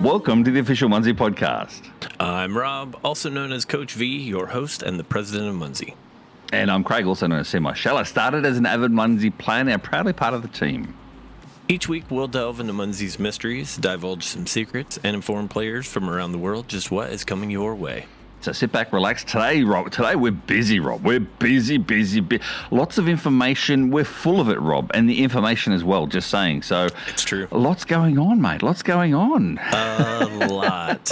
Welcome to the official Munzee podcast. I'm Rob, also known as Coach V, your host and the president of Munzee. And I'm Craig, also known as Semi Shell. I started as an avid Munzee player, now proudly part of the team. Each week, we'll delve into Munzee's mysteries, divulge some secrets, and inform players from around the world just what is coming your way. So sit back, relax. Today, Rob, we're busy, Rob. We're busy. Lots of information. We're full of it, Rob. And the information as well, just saying. So it's true. Lots going on, mate. Lots going on. A lot.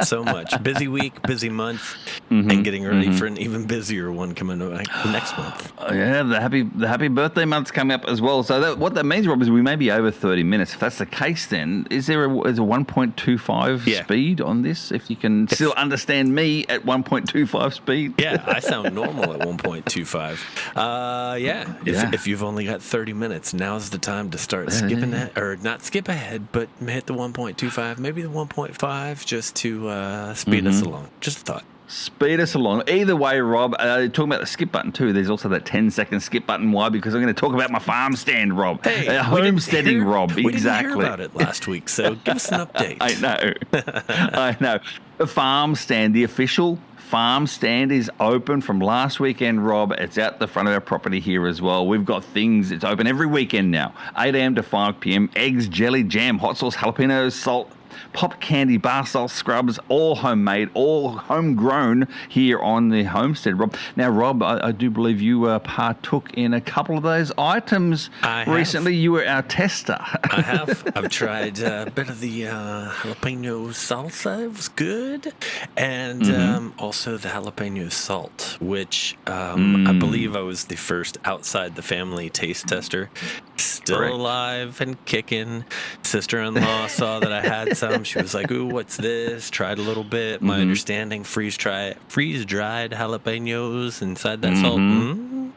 So much. Busy week, busy month, and getting ready for an even busier one coming next month. Yeah, the happy birthday month's coming up as well. So what that means, Rob, is we may be over 30 minutes. If that's the case, then is there a 1.25 speed on this? If you can still understand me at 1.25 speed. Yeah, I sound normal at 1.25. If you've only got 30 minutes, now's the time to start skipping that, or not skip ahead, but hit the 1.25, maybe the 1.5, just to speed us along. Just a thought. Speed us along. Either way, Rob, talking about the skip button too, there's also that 10-second skip button. Why? Because I'm going to talk about my farm stand, Rob. Hey, homesteading, Rob. We exactly. didn't hear about it last week, so give us an update. I know. The farm stand, the official farm stand is open from last weekend, Rob. It's out the front of our property here as well. We've got things. It's open every weekend now, 8 a.m. to 5 p.m. Eggs, jelly, jam, hot sauce, jalapenos, salt, pop candy, bar salt scrubs, all homemade, all homegrown here on the homestead, Rob. Now, Rob, I do believe you partook in a couple of those items recently. You were our tester. I have. I've tried a bit of the jalapeno salsa. It was good. And also the jalapeno salt, which I believe I was the first outside the family taste tester. Still alive and kicking. Sister-in-law saw that I had some. She was like, "Ooh, what's this?" Tried a little bit. My understanding, freeze-dried jalapenos inside that salt.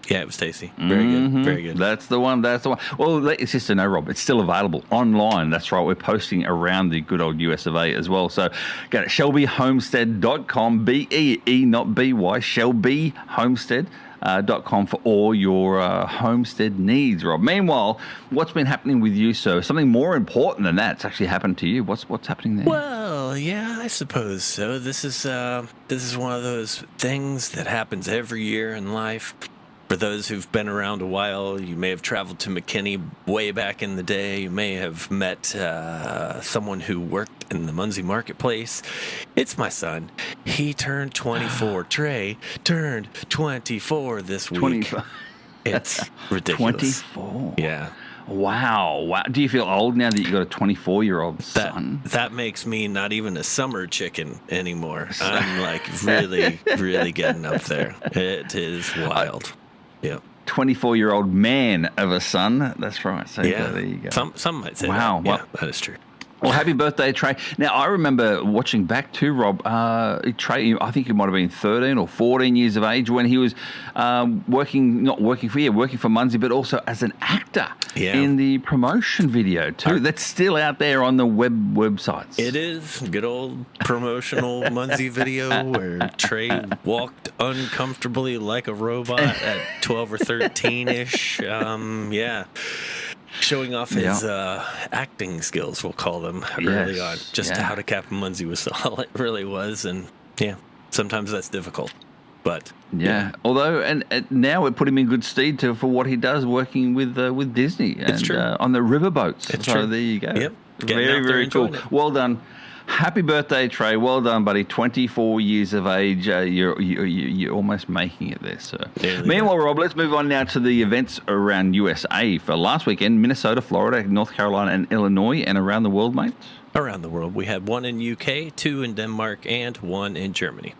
Yeah, it was tasty. Very good. That's the one. Well, it's just to know, Rob, it's still available online. That's right. We're posting around the good old US of A as well. So go to shelbyhomestead.com, B-E-E, not B-Y, shelbyhomestead.com for all your homestead needs, Rob. Meanwhile, what's been happening with you, sir? Something more important than that's actually happened to you. What's happening there? Well, yeah, I suppose so. This is one of those things that happens every year in life. For those who've been around a while, you may have traveled to McKinney way back in the day. You may have met someone who worked in the Munzee marketplace. It's my son. He turned 24. Trey turned 24 this week. 25. It's ridiculous. 24? Yeah. Wow. Do you feel old now that you got a 24-year-old son? That makes me not even a summer chicken anymore. I'm like really, really getting up there. It is wild. Yeah. 24-year-old man of a son. That's right. So there you go. Some might say wow. that. Yeah, that is true. Well, happy birthday, Trey. Now, I remember watching back too, Rob. Trey, I think he might have been 13 or 14 years of age when he was working for Munzee, but also as an actor in the promotion video too. That's still out there on the websites. It is. Good old promotional Munzee video where Trey walked uncomfortably like a robot at 12 or 13-ish. Showing off his acting skills, we'll call them, early on. Just how to Captain Munzee was all it really was. And, sometimes that's difficult. But, although, and now it put him in good stead for what he does working with Disney and on the riverboats. It's true. There you go. Yep. Very, very cool. Well done. Happy birthday, Trey. Well done, buddy. 24 years of age. You're almost making it there, sir. Meanwhile, Rob, let's move on now to the events around USA. For last weekend, Minnesota, Florida, North Carolina, and Illinois, and around the world, mate? Around the world. We had one in UK, 2 in Denmark, and 1 in Germany.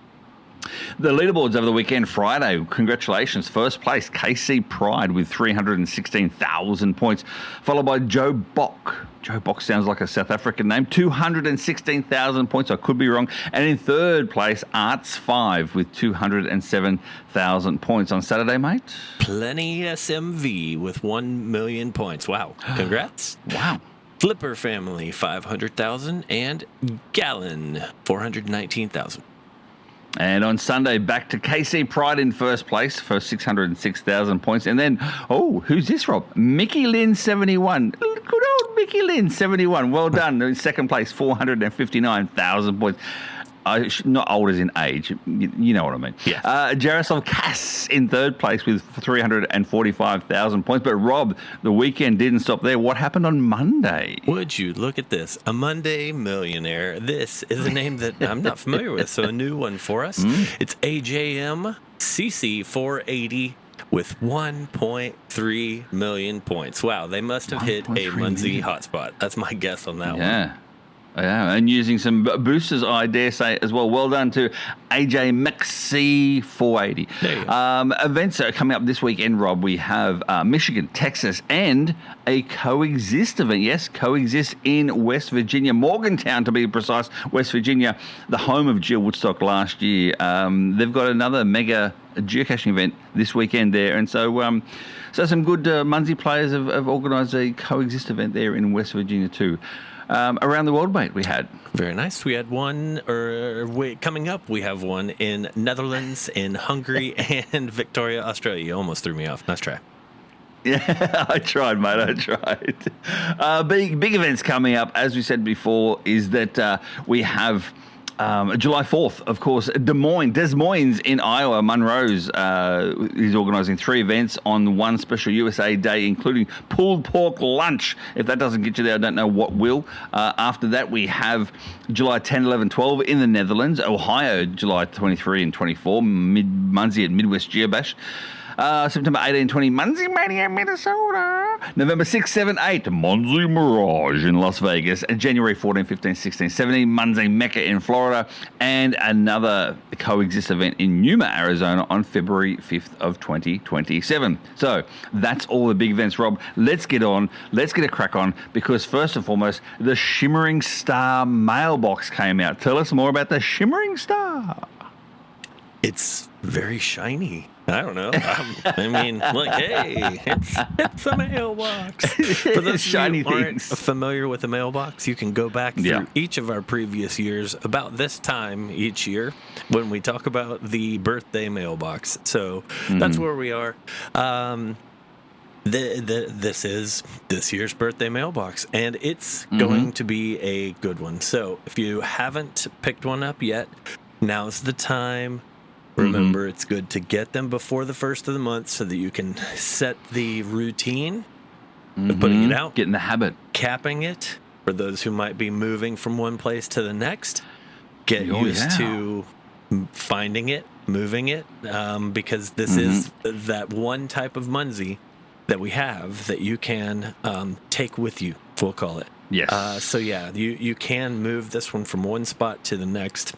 The leaderboards over the weekend, Friday, congratulations. First place, KC Pride with 316,000 points, followed by Joe Bock. Joe Bock sounds like a South African name. 216,000 points. I could be wrong. And in third place, Arts 5 with 207,000 points. On Saturday, mate? Plenty SMV with 1 million points. Wow. Congrats. Wow. Flipper Family, 500,000. And Gallon, 419,000. And on Sunday, back to KC Pride in first place for 606,000 points. And then, who's this, Rob? Mickey Lynn, 71. Good old Mickey Lynn, 71. Well done. In second place, 459,000 points. Not old as in age. You know what I mean. Yes. Jaroslav Kass in third place with 345,000 points. But, Rob, the weekend didn't stop there. What happened on Monday? Would you look at this? A Monday millionaire. This is a name that I'm not familiar with, so a new one for us. It's AJM CC 480 with 1.3 million points. Wow, they must have hit a Munzee hotspot. That's my guess on that one. Yeah, and using some boosters, I dare say, as well. Well done to AJ McC 480. Events are coming up this weekend, Rob. We have Michigan, Texas, and a Coexist event. Yes, Coexist in West Virginia, Morgantown to be precise, West Virginia, the home of Jill Woodstock last year. They've got another mega geocaching event this weekend there, and so some good Munzee players have organised a Coexist event there in West Virginia too. Around the world, mate, we had. Very nice. We had one, coming up, we have one in Netherlands, in Hungary, and Victoria, Australia. You almost threw me off. Nice try. Yeah, I tried, mate. I tried. Big events coming up, as we said before, is that we have July 4th, of course, Des Moines in Iowa. Monroe's is organising 3 events on one special USA Day, including pulled pork lunch. If that doesn't get you there, I don't know what will. After that, we have July 10, 11, 12 in the Netherlands. Ohio, July 23 and 24, Munzee at Midwest Geobash. September 18, 20, Munzee Mania, Minnesota. November 6, 7, 8, Munzee Mirage in Las Vegas. And January 14, 15, 16, 17, Munzee Mecca in Florida. And another Coexist event in Yuma, Arizona on February 5th of 2027. So that's all the big events, Rob. Let's get a crack on, because first and foremost, the Shimmering Star mailbox came out. Tell us more about the Shimmering Star. It's very shiny. I don't know. I mean, look, hey, it's a mailbox. For those shiny of you who aren't things. Familiar with the mailbox, you can go back through each of our previous years about this time each year when we talk about the birthday mailbox. So that's where we are. This is this year's birthday mailbox, and it's going to be a good one. So if you haven't picked one up yet, now's the time. Remember, it's good to get them before the first of the month so that you can set the routine of putting it out. Get in the habit. Capping it for those who might be moving from one place to the next. Get used to finding it, moving it, because this is that one type of Munzee that we have that you can take with you, we'll call it. Yes. So, yeah, you can move this one from one spot to the next,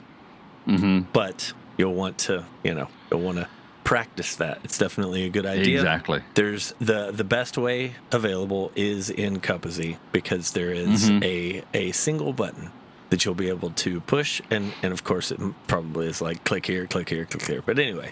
but you'll want to, practice that. It's definitely a good idea. Exactly. There's the best way available is in Cupazy, because there is a single button that you'll be able to push, and of course it probably is like click here, click here, click here. But anyway,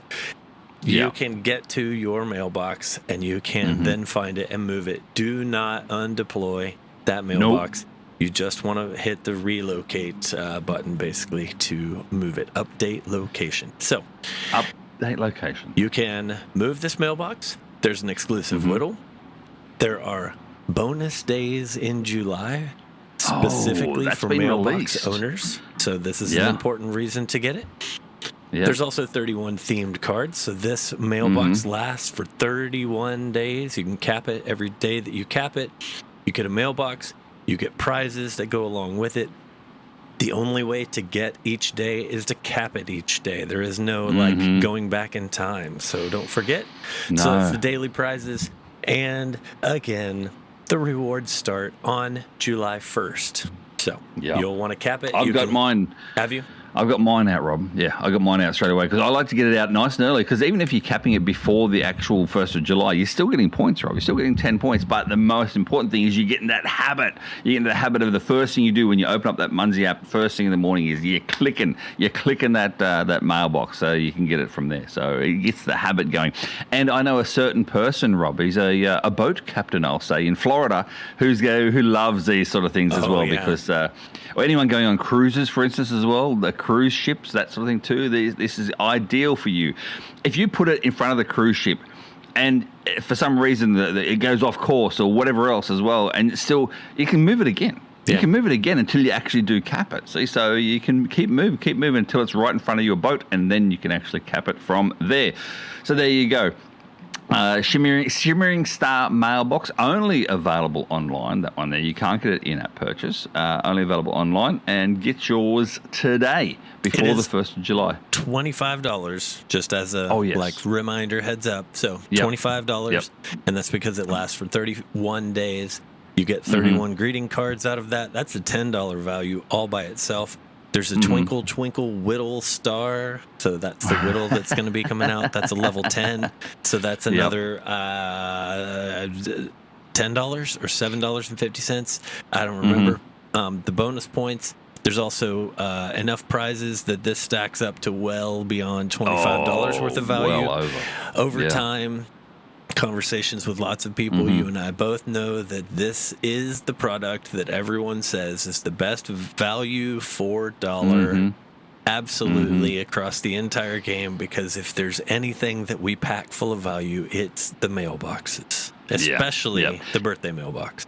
you can get to your mailbox and you can then find it and move it. Do not undeploy that mailbox. Nope. You just want to hit the relocate button, basically, to move it. Update location. So, update location. You can move this mailbox. There's an exclusive whittle. There are bonus days in July, specifically for mailbox owners. So this is an important reason to get it. Yeah. There's also 31 themed cards. So this mailbox lasts for 31 days. You can cap it every day that you cap it. You get a mailbox. You get prizes that go along with it. The only way to get each day is to cap it each day. There is no going back in time. So don't forget. No. So that's the daily prizes. And again, the rewards start on July 1st. So you'll want to cap it. I've got mine. Have you? I've got mine out, Rob. Yeah, I got mine out straight away because I like to get it out nice and early, because even if you're capping it before the actual 1st of July, you're still getting points, Rob. You're still getting 10 points. But the most important thing is you get in that habit. You get in the habit of the first thing you do when you open up that Munzee app first thing in the morning is you're clicking that mailbox so you can get it from there. So it gets the habit going. And I know a certain person, Rob, he's a boat captain, I'll say, in Florida, who loves these sort of things as well, because or anyone going on cruises, for instance, as well, the cruise ships, that sort of thing too. This is ideal for you. If you put it in front of the cruise ship and for some reason it goes off course or whatever else as well, and still you can move it again. You can move it again until you actually do cap it. See, so you can keep moving until it's right in front of your boat, and then you can actually cap it from there. So there you go. Shimmering Star Mailbox, only available online. That one there, you can't get it in-app purchase. Only available online, and get yours today before the 1st of July. $25, just as a reminder, heads up. So $25, and that's because it lasts for 31 days. You get 31 greeting cards out of that. That's a $10 value all by itself. There's a Twinkle Twinkle Whittle Star. So that's the Whittle that's going to be coming out. That's a level 10. So that's another $10 or $7.50. I don't remember. The bonus points. There's also enough prizes that this stacks up to well beyond $25 worth of value. Well over time. Conversations with lots of people, you and I both know that this is the product that everyone says is the best value for dollar absolutely across the entire game, because if there's anything that we pack full of value, it's the mailboxes, especially the birthday mailbox.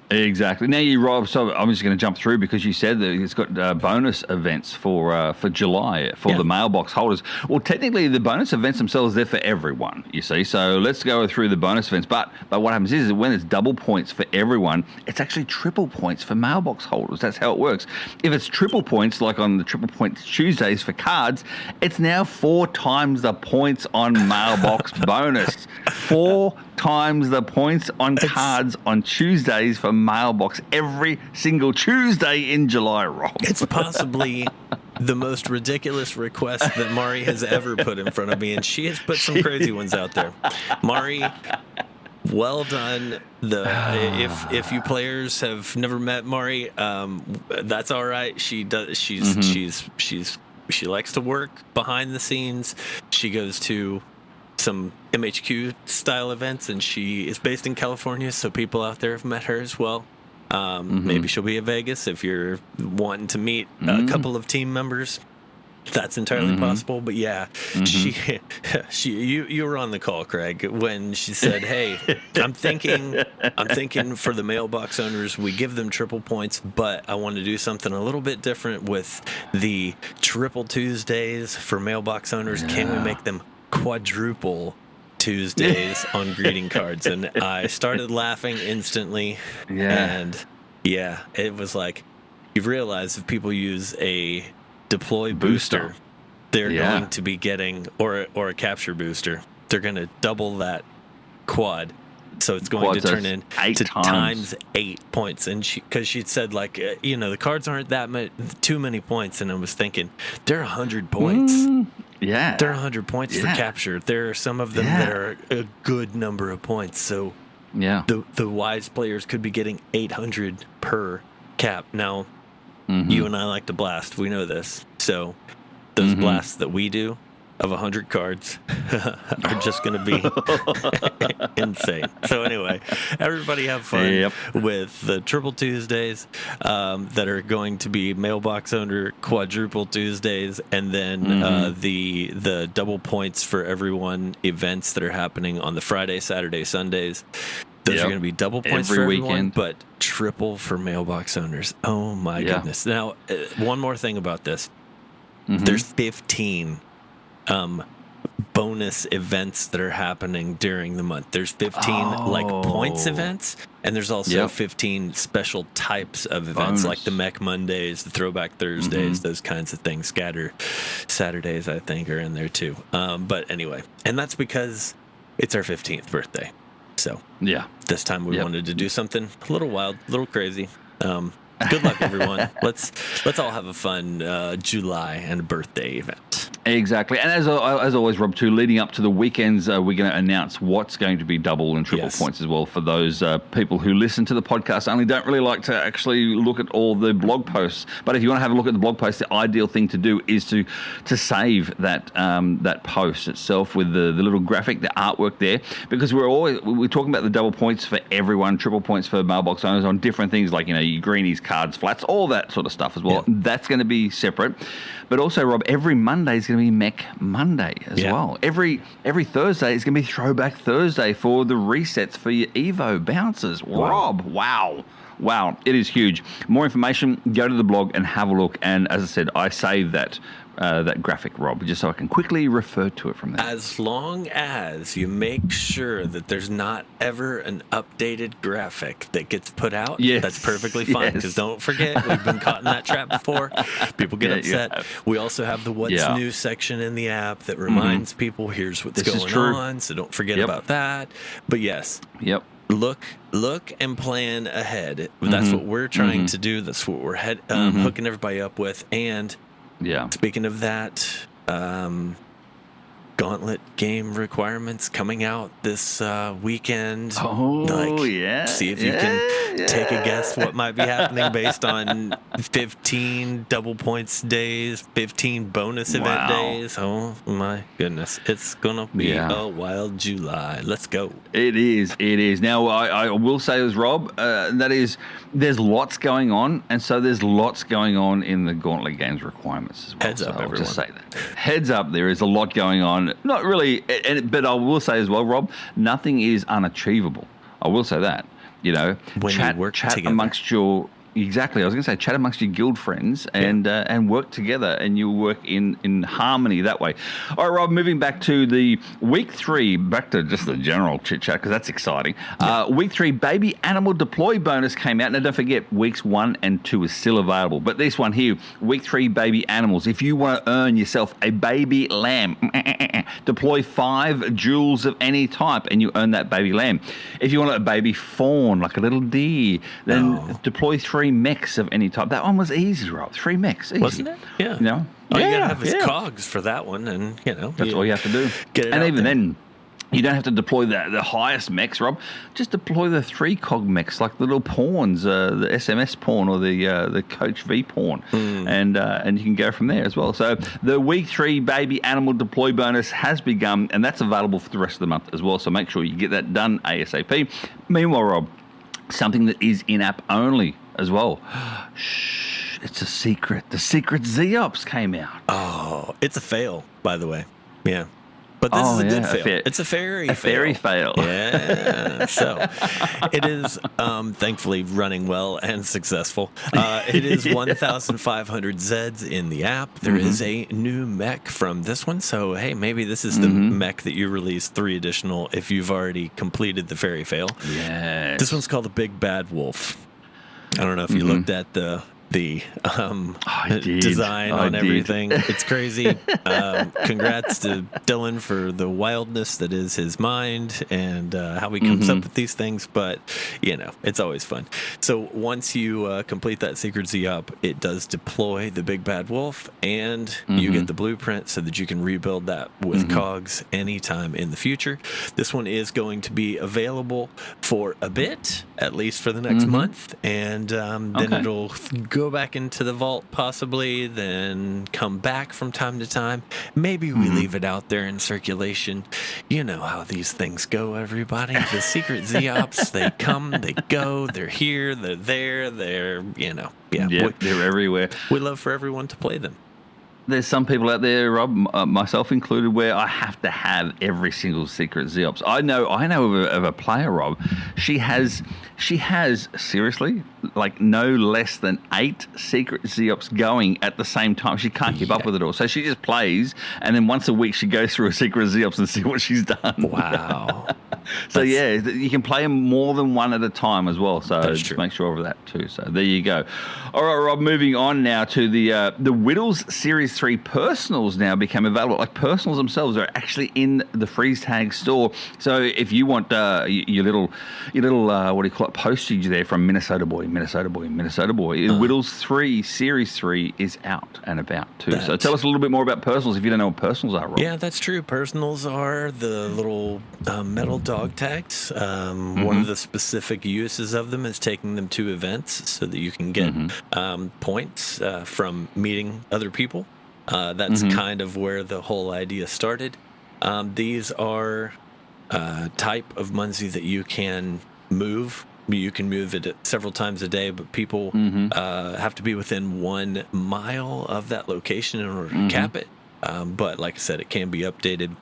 Exactly. Now you, Rob, so I'm just going to jump through because you said that it's got bonus events for July for the mailbox holders. Well, technically the bonus events themselves, they're for everyone, you see. So let's go through the bonus events. But what happens is when it's double points for everyone, it's actually triple points for mailbox holders. That's how it works. If it's triple points, like on the triple points Tuesdays for cards, it's now 4 times the points on mailbox bonus. 4 times the points on cards on Tuesdays for mailbox every single Tuesday in July, Rob. It's possibly the most ridiculous request that Mari has ever put in front of me, and she has put some crazy ones out there. Mari, well done. If you players have never met Mari, that's all right. She does. She likes to work behind the scenes. She goes to some MHQ style events, and she is based in California, so people out there have met her as well. Maybe she'll be at Vegas if you're wanting to meet a couple of team members. That's entirely possible. But you were on the call, Craig, when she said, "Hey, I'm thinking for the mailbox owners, we give them triple points, but I want to do something a little bit different with the Triple Tuesdays for mailbox owners. Can we make them quadruple Tuesdays on greeting cards?" And I started laughing instantly. And it was like, you've realized if people use a deploy booster, they're going to be getting, or a capture booster, they're going to double that quad. So it's going to turn in to times 8 points. And because she'd said, like, the cards aren't that too many points. And I was thinking, they're 100 points. They're 100 points for capture. There are some of them that are a good number of points. So the wise players could be getting 800 per cap. Now, you and I like to blast. We know this. So those blasts that we do of 100 cards are just going to be insane. So anyway, everybody have fun with the Triple Tuesdays that are going to be mailbox owner quadruple Tuesdays, and then the double points for everyone events that are happening on the Friday, Saturday, Sundays. Those are going to be double points for everyone, weekend, but triple for mailbox owners. Oh my goodness. Now, one more thing about this. There's 15 bonus events that are happening during the month. There's 15 points events, and there's also 15 special types of events, like the Mech Mondays, the Throwback Thursdays, those kinds of things. Scatter Saturdays, I think, are in there too. But anyway, and that's because it's our 15th birthday. So this time we wanted to do something a little wild, a little crazy. Good luck, everyone. Let's all have a fun July and birthday event. Exactly. And as always, Rob, too, leading up to the weekends, we're going to announce what's going to be double and triple points as well for those people who listen to the podcast only don't really like to actually look at all the blog posts. But if you want to have a look at the blog post, the ideal thing to do is to save that post itself with the little graphic, the artwork there, because we're talking about the double points for everyone, triple points for mailbox owners on different things like, your greenies, cards, flats, all that sort of stuff as well. That's going to be separate. But also, Rob, every Monday is going going to be Mech Monday as well. Every Thursday is going to be Throwback Thursday for the resets for your Evo bouncers. Rob, wow. It is huge. More information, go to the blog and have a look. And as I said, I saved that graphic, Rob, just so I can quickly refer to it from there. As long as you make sure that there's not ever an updated graphic that gets put out, that's perfectly fine. Because don't forget, we've been caught in that trap before. People get upset. Yeah. We also have the What's New section in the app that reminds people, here's what's going on, so don't forget about that. But yes. Look and plan ahead. That's what we're trying to do. That's what we're hooking everybody up with. And speaking of that, Gauntlet game requirements coming out this weekend. See if you can take a guess what might be happening based on 15 double points days, 15 bonus event days. Oh my goodness. It's going to be a wild July. Let's go. It is. Now, I will say as Rob, that is, there's lots going on, and so there's lots going on in the Gauntlet games requirements as well. Heads up, everyone. I'll just say that. Heads up, there is a lot going on. Not really, but I will say as well, Rob, nothing is unachievable. I will say that. You know, when chat you work together. amongst your... Exactly. I was going to say, chat amongst your guild friends and work together, and you'll work in harmony that way. All right, Rob, moving back to the week 3, back to just the general chit-chat, because that's exciting. Week 3, baby animal deploy bonus came out. Now, don't forget, weeks 1 and 2 is still available. But this one here, week 3, baby animals. If you want to earn yourself a baby lamb, deploy 5 jewels of any type, and you earn that baby lamb. If you want a baby fawn, like a little deer, then deploy 3 mechs of any type. That one was easy, Rob. 3 mechs, easy. Wasn't it? Yeah. You know? All you gotta have is cogs for that one, and that's all you have to do. Get it and out even there. then, you don't have to deploy the highest mechs, Rob. Just deploy the 3 cog mechs, like the little pawns, the SMS pawn or the Coach V pawn, and you can go from there as well. So the week 3 baby animal deploy bonus has begun, and that's available for the rest of the month as well. So make sure you get that done ASAP. Meanwhile, Rob, something that is in-app only as well. Shh, it's a secret. The secret Z-Ops came out. Oh, it's a fail, by the way. Yeah. But this is a good fail. It's a fairy fail. Fairy fail. Yeah. So it is thankfully running well and successful. It is 1,500 Zeds in the app. There is a new mech from this one. So, hey, maybe this is the mech that you release 3 additional if you've already completed the fairy fail. Yes. This one's called the Big Bad Wolf. I don't know if you looked at the design on everything. It's crazy. Congrats to Dylan for the wildness that is his mind and how he comes up with these things. But, it's always fun. So once you complete that Secret Z-Op, it does deploy the Big Bad Wolf, and you get the blueprint so that you can rebuild that with cogs anytime in the future. This one is going to be available for a bit, at least for the next month, and then it'll go back into the vault possibly, then come back from time to time. Maybe we leave it out there in circulation. You know how these things go, everybody. The secret Z-Ops, they come, they go, they're here, they're there, they're, they're everywhere. We love for everyone to play them. There's some people out there, Rob, myself included, where I have to have every single secret Z-Ops. I know of a player, Rob. She has seriously, like no less than 8 secret Z-Ops going at the same time. She can't keep up with it all. So she just plays, and then once a week she goes through a secret Z-Ops and see what she's done. Wow. So you can play them more than one at a time as well. So just make sure of that too. So there you go. All right, Rob, moving on now to the Whittles Series 3 personals now become available. Like personals themselves are actually in the freeze tag store. So if you want your little what do you call it, postage there from Minnesota boy, Whittles 3 Series 3 is out and about too. So tell us a little bit more about personals if you don't know what personals are, Rob. Yeah, that's true. Personals are the little metal dog tags. One of the specific uses of them is taking them to events so that you can get points from meeting other people. That's kind of where the whole idea started. These are a type of Munzee that you can move. You can move it several times a day, but people have to be within 1 mile of that location in order to cap it. But like I said, it can be updated.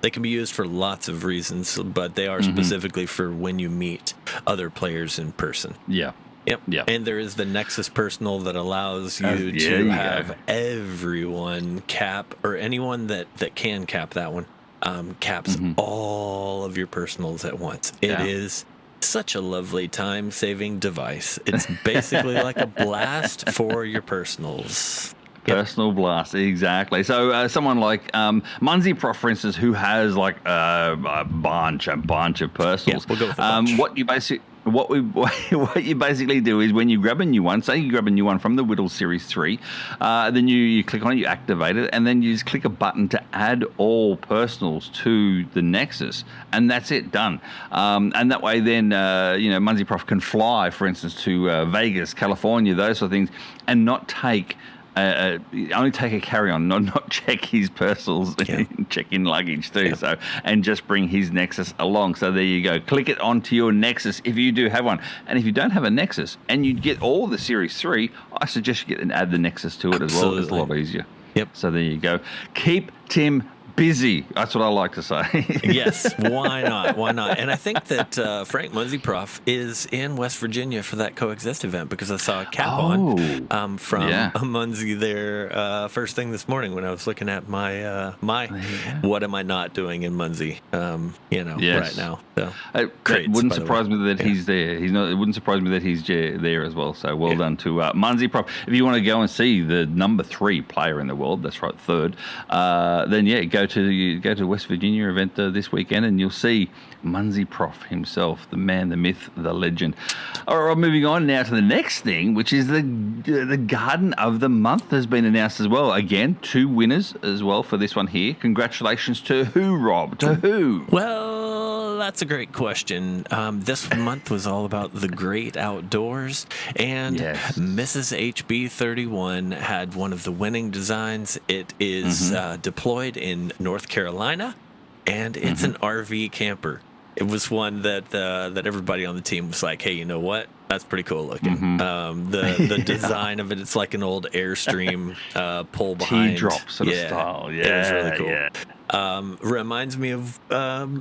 They can be used for lots of reasons, but they are specifically for when you meet other players in person. Yeah. Yep. Yeah. And there is the Nexus Personal that allows you to have everyone cap, or anyone that can cap that one, caps all of your personals at once. It is such a lovely time-saving device. It's basically like a blast for your personals. Personal blast, exactly. So someone like Munzee Prof, for instance, who has like a bunch of personals. Yeah, we'll go with a bunch. What you basically do is when you grab a new one, say you grab a new one from the Whittle Series 3, then you click on it, you activate it, and then you just click a button to add all personals to the Nexus, and that's it, done. And that way then, Munzee Prof can fly, for instance, to Vegas, California, those sort of things, and not take... only take a carry-on, not check his personals, check in luggage too. So, and just bring his Nexus along. So there you go. Click it onto your Nexus if you do have one. And if you don't have a Nexus and you get all the Series 3, I suggest you get and add the Nexus to it as well. It's a lot easier. Yep. So there you go. Keep Tim busy. That's what I like to say. Yes, why not? Why not? And I think that Frank Munzee Prof is in West Virginia for that Coexist event, because I saw a cap on from a Munzee there first thing this morning when I was looking at my what am I not doing in Munzee? Right now. So it wouldn't surprise me that he's there. It wouldn't surprise me that he's there as well. So well done to Munzee Prof. If you want to go and see the number 3 player in the world, that's right, third, then go to West Virginia event this weekend, and you'll see Munzee Prof himself, the man, the myth, the legend. All right, moving on now to the next thing, which is the Garden of the Month has been announced as well. Again, 2 winners as well for this one here. Congratulations to who, Rob? To who? Well, that's a great question. This month was all about the great outdoors, and Mrs. HB31 had one of the winning designs. It is deployed in North Carolina, and it's an RV camper. It was one that everybody on the team was like, hey, you know what? That's pretty cool looking. The design of it, it's like an old Airstream pull behind. Teardrop sort of style. Yeah, it was really cool. Yeah. Reminds me of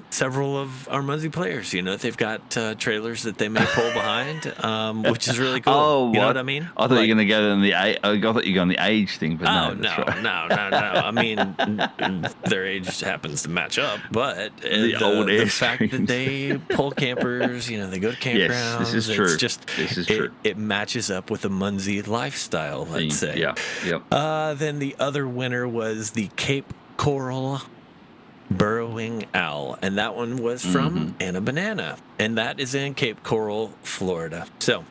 several of our Munzee players. They've got trailers that they may pull behind, which is really cool. Oh, you know what I mean? I thought you were going to go on I thought you were going on the age thing, but no. I mean, their age happens to match up, but the fact that they pull campers, they go to campgrounds. Yes, this is true. This is true. It matches up with the Munzee lifestyle, let's say. Yeah. Yep. Then the other winner was the Cape Coral Burrowing Owl, and that one was from Anna Banana, and that is in Cape Coral, Florida. So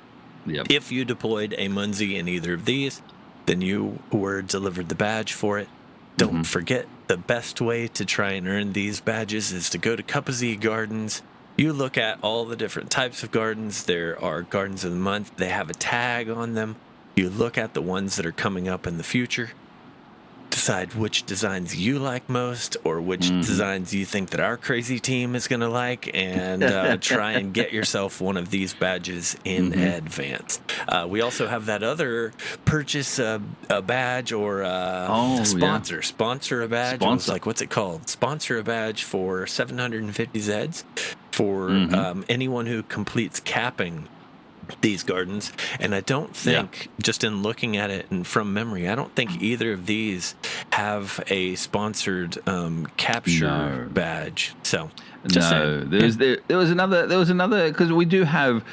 if you deployed a Munzee in either of these, then you were delivered the badge for it. Don't forget, the best way to try and earn these badges is to go to Cup-A-Zee Gardens. You look at all the different types of gardens. There are gardens of the month. They have a tag on them. You look at the ones that are coming up in the future. Decide which designs you like most, or which designs you think that our crazy team is going to like, and try and get yourself one of these badges in advance. We also have that other purchase a badge or sponsor. Sponsor a badge. What's it called? Sponsor a badge for 750 Zeds for anyone who completes capping these gardens. And I don't think, just in looking at it and from memory, I don't think either of these have a sponsored capture badge. So there was another, because we do have,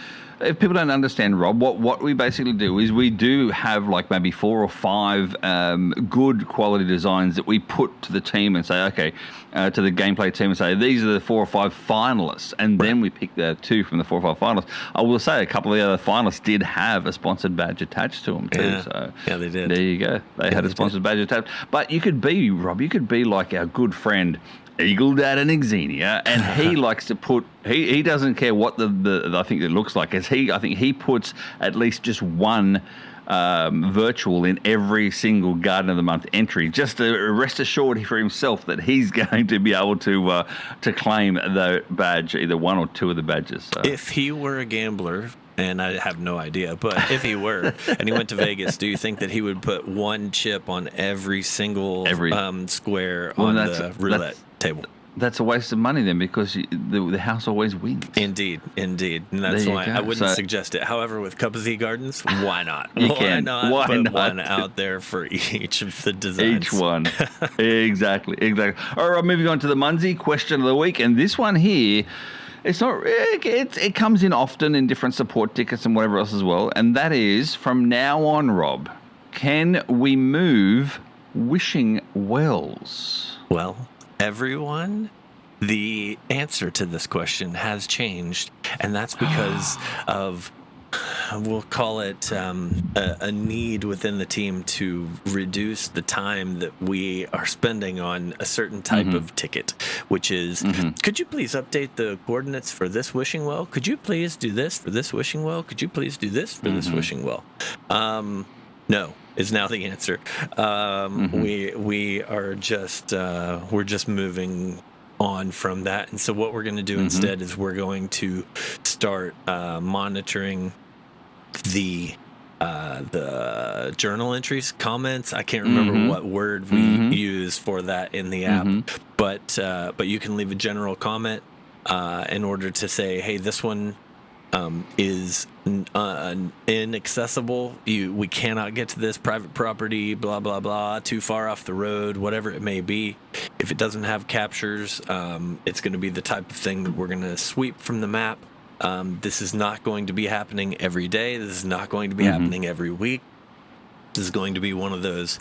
if people don't understand, Rob, what we basically do is we do have like maybe 4 or 5 good quality designs that we put to the team and say, okay, to the gameplay team and say, these are the 4 or 5 finalists, and then we pick the 2 from the 4 or 5 finalists. I will say a couple of the other finalists did have a sponsored badge attached to them too. Yeah, they did. There you go. They had a sponsored badge attached. But you could be, Rob, like our good friend Eagle Dad and Xenia, and he likes to put. He doesn't care what the I think it looks like. I think he puts at least just one virtual in every single Garden of the Month entry, just to rest assured for himself that he's going to be able to claim the badge, either 1 or 2 of the badges. So. If he were a gambler, and I have no idea. But if he were, and he went to Vegas, do you think that he would put one chip on every single square on the roulette table? That's a waste of money then, because the house always wins. Indeed. And that's why I wouldn't suggest it. However, with Cup of Z Gardens, why not? Why not put one out there for each of the designs? Each one. Exactly. All right, moving on to the Munzee question of the week. And this one here, it comes in often in different support tickets and whatever else as well. And that is, from now on, Rob, can we move wishing wells? Well, everyone, the answer to this question has changed, and that's because of, we'll call it a need within the team to reduce the time that we are spending on a certain type of ticket, which is, could you please update the coordinates for this wishing well? Could you please do this for this wishing well? Could you please do this for this wishing well? No is now the answer. We are just we're just moving on from that, and so what we're going to do instead is we're going to start monitoring the journal entries, comments. I can't remember what word we use for that in the app, but you can leave a general comment in order to say, hey, this one is inaccessible. We cannot get to this private property, blah, blah, blah, too far off the road, whatever it may be. If it doesn't have captures, it's going to be the type of thing that we're going to sweep from the map. This is not going to be happening every day. This is not going to be happening every week. This is going to be one of those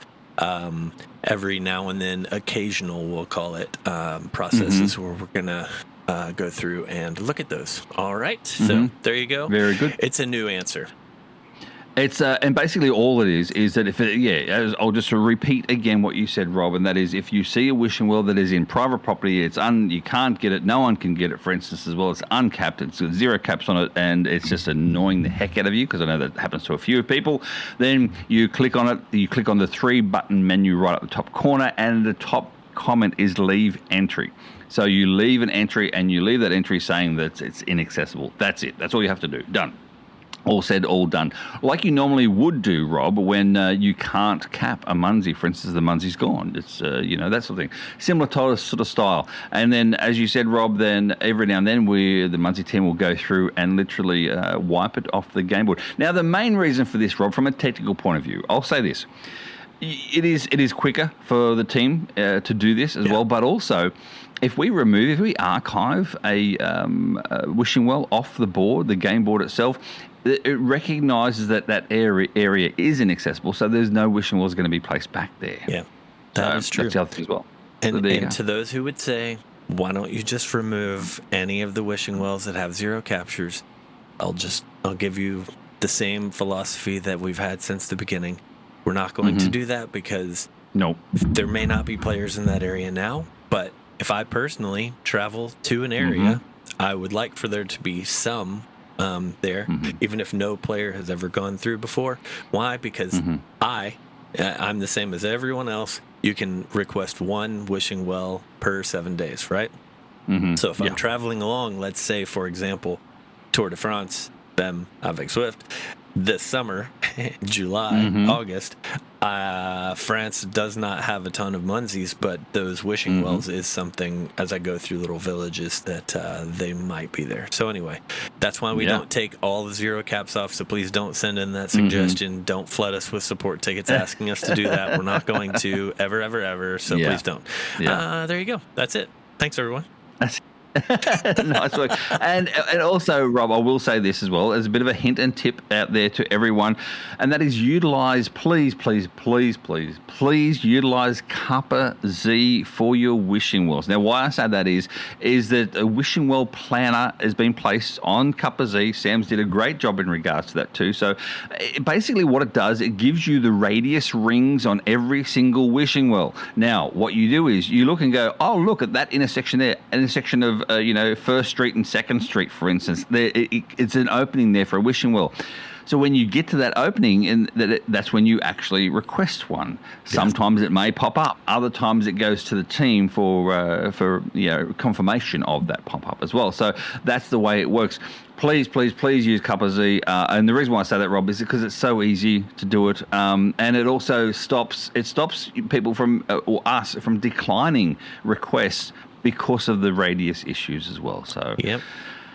every now and then occasional, we'll call it, processes where we're going to go through and look at those. All right. So there you go. Very good. It's a new answer. It's and basically all it is that if I'll just repeat again what you said, Rob, and that is, if you see a wishing well that is in private property, you can't get it, no one can get it, for instance, as well. It's uncapped, it's got zero caps on it, and it's just annoying the heck out of you, because I know that happens to a few people. Then you click on it, you click on the 3-button menu right at the top corner, and the top comment is leave entry. So you leave an entry, and you leave that entry saying that it's inaccessible. That's it. That's all you have to do. Done. All said, all done. Like you normally would do, Rob, when you can't cap a Munzee. For instance, the Munzee's gone. It's, that sort of thing. Similar sort of style. And then, as you said, Rob, then every now and then the Munzee team will go through and literally wipe it off the game board. Now, the main reason for this, Rob, from a technical point of view, I'll say this. It is quicker for the team to do this as well, but also if we archive a wishing well off the board, the game board itself, it recognises that area is inaccessible, so there's no wishing wells going to be placed back there. Yeah, that is true. That's the other thing as well. And to those who would say, why don't you just remove any of the wishing wells that have zero captures? I'll give you the same philosophy that we've had since the beginning. We're not going to do that because there may not be players in that area now, but if I personally travel to an area, I would like for there to be some there, even if no player has ever gone through before. Why? Because I'm the same as everyone else. You can request one wishing well per 7 days, right? So if I'm traveling along, let's say, for example, Tour de France, Bem avec Swift, this summer, July, August, France does not have a ton of Munzees, but those wishing wells is something, as I go through little villages, that they might be there. So anyway, that's why we don't take all the zero caps off, so please don't send in that suggestion. Don't flood us with support tickets asking us to do that. We're not going to, ever, so please don't. There you go. That's it. Thanks, everyone. Nice work. And also, Rob, I will say this as well, as a bit of a hint and tip out there to everyone, and that is please utilize Kappa Z for your wishing wells. Now, why I say that is that a wishing well planner has been placed on Kappa Z. Sam's did a great job in regards to that too. So basically what it does, it gives you the radius rings on every single wishing well. Now, what you do is you look and go, oh, look at that intersection there, intersection of of, First Street and Second Street, for instance. It's an opening there for a wishing well. So when you get to that opening, that's when you actually request one. Sometimes it may pop up. Other times it goes to the team for confirmation of that pop-up as well. So that's the way it works. Please use Cup of Z. And the reason why I say that, Rob, is because it's so easy to do it. And it also stops people from, or us, from declining requests because of the radius issues as well. So yep.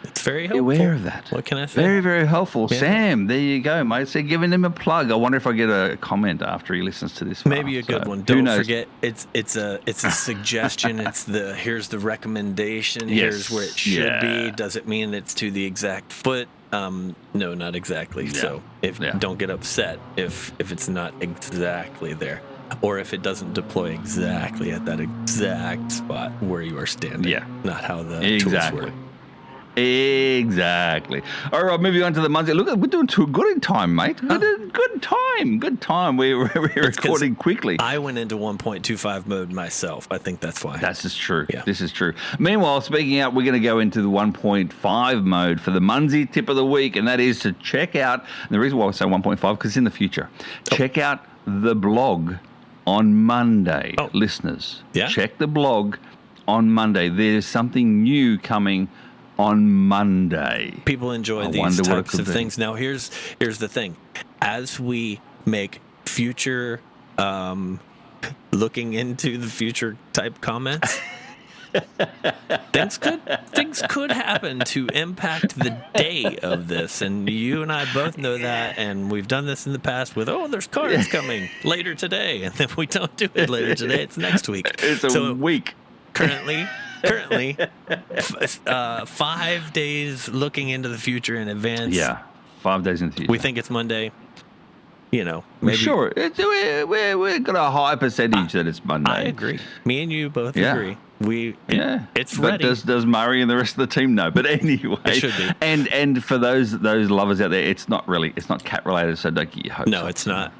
It's very helpful. Be aware of that. What can I say? Very, very helpful. Yeah. Sam, there you go, mate. So giving him a plug. I wonder if I get a comment after he listens to this. Maybe a good one. Don't forget, it's a suggestion. It's here's the recommendation. Yes. Here's where it should be. Does it mean it's to the exact foot? No, not exactly. Yeah. So don't get upset if it's not exactly there, or if it doesn't deploy exactly at that exact spot where you are standing. Yeah. Not how the tools work. Exactly. All right, moving on to the Munzee. Look, we're doing too good in time, mate. Good time. We're recording quickly. I went into 1.25 mode myself. I think that's why. This is true. Yeah. This is true. Meanwhile, speaking out, we're going to go into the 1.5 mode for the Munzee tip of the week, and that is to check out, and the reason why I say 1.5, because it's in the future, check out the blog on Monday, listeners. Yeah? Check the blog on Monday. There's something new coming on Monday. People enjoy these types of things. Now, here's the thing. As we make future, looking into the future type comments, things could happen to impact the day of this. And you and I both know that. And we've done this in the past with, there's cards coming later today. And then we don't do it later today. It's next week. It's a week. Currently, 5 days looking into the future in advance. Yeah, 5 days into the future. We think it's Monday. Maybe. Sure. We've got a high percentage that it's Monday. I agree. Me and you both agree. It's but ready. Does Murray and the rest of the team know? But anyway, it should be. And for those lovers out there, it's not cat related, so don't get your hopes. No, up. it's not.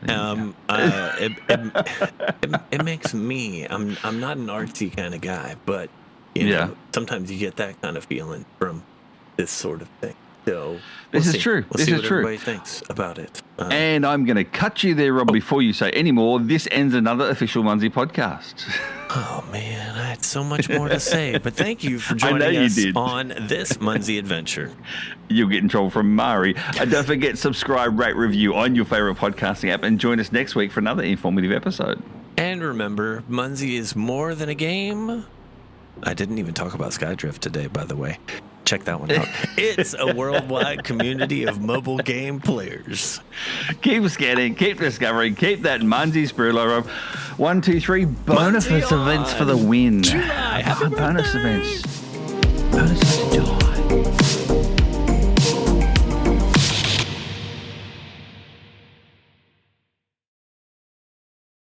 It makes me. I'm not an artsy kind of guy, but sometimes you get that kind of feeling from this sort of thing. So this is true. We'll see what everybody thinks about it. And I'm going to cut you there, Rob, before you say any more. This ends another official Munzee podcast. Oh, man, I had so much more to say. But thank you for joining us on this Munzee adventure. You'll get in trouble from Mari. And don't forget, subscribe, rate, review on your favorite podcasting app, and join us next week for another informative episode. And remember, Munzee is more than a game. I didn't even talk about Skydrift today, by the way. Check that one out. It's a worldwide community of mobile game players. Keep scanning, keep discovering, keep that Munzee spirit, Rob. 1, 2, 3, bonus events for the win. July. Happy bonus birthday. events. Bonus enjoy.